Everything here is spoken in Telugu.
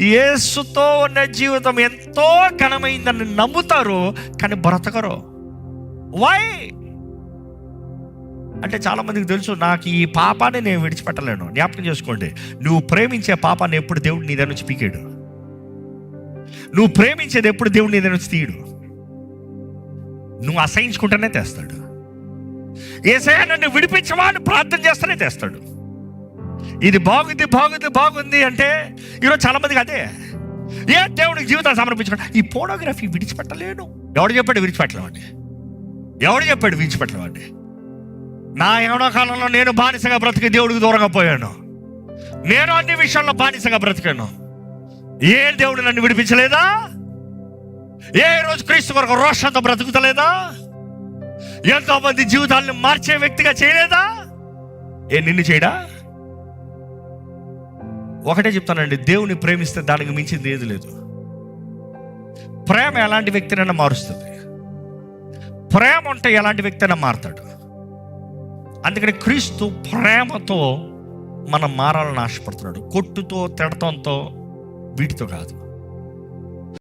యేసుతో ఉన్న జీవితం ఎంతో ఘనమైందని నమ్ముతారు, కానీ బ్రతకరు. వై అంటే చాలామందికి తెలుసు, నాకు ఈ పాపాన్ని నేను విడిచిపెట్టలేను. జ్ఞాపకం చేసుకోండి, నువ్వు ప్రేమించే పాపాన్ని ఎప్పుడు దేవుడు నీ దగ్గర నుంచి పీకాడు. నువ్వు ప్రేమించేది ఎప్పుడు దేవుడు నీ దగ్గర నుంచి తీయడు. నువ్వు అసహించుకుంటేనే తెస్తాడు. యేసయ్యా నన్ను విడిపించవా అని ప్రార్థన చేస్తేనే తెస్తాడు. ఇది బాగుంది బాగుంది బాగుంది అంటే ఈరోజు చాలామందికి అదే. ఏ దేవుడికి జీవితాన్ని సమర్పించుకుంటా, ఈ పోర్నోగ్రఫీ విడిచిపెట్టలేను. ఎవడు చెప్పాడు విడిచిపెట్టలేమండి? ఎవడు చెప్పాడు విడిచిపెట్టలేమండి? నా యవ్వన కాలంలో నేను బానిసగా బ్రతికి దేవుడికి దూరంగా పోయాను. నేను అన్ని విషయాల్లో బానిసగా బ్రతికాను. ఏ దేవుడు నన్ను విడిపించలేదా? ఏ రోజు క్రీస్తు కొరకు రోషంతో బ్రతుకుతలేదా? ఎంతో మంది జీవితాలను మార్చే వ్యక్తిగా చేయలేదా? నిన్ను చేయడా? ఒకటే చెప్తానండి, దేవుని ప్రేమిస్తే దానికి మించింది ఏది లేదు. ప్రేమ ఎలాంటి వ్యక్తినైనా మారుస్తుంది. ప్రేమ ఉంటే ఎలాంటి వ్యక్తి అయినా మారుతాడు. అందుకని క్రీస్తు ప్రేమతో మనం మారాలని ఆశపడుతున్నాడు. కొట్టుతో, తిడతంతో, వీటితో కాదు.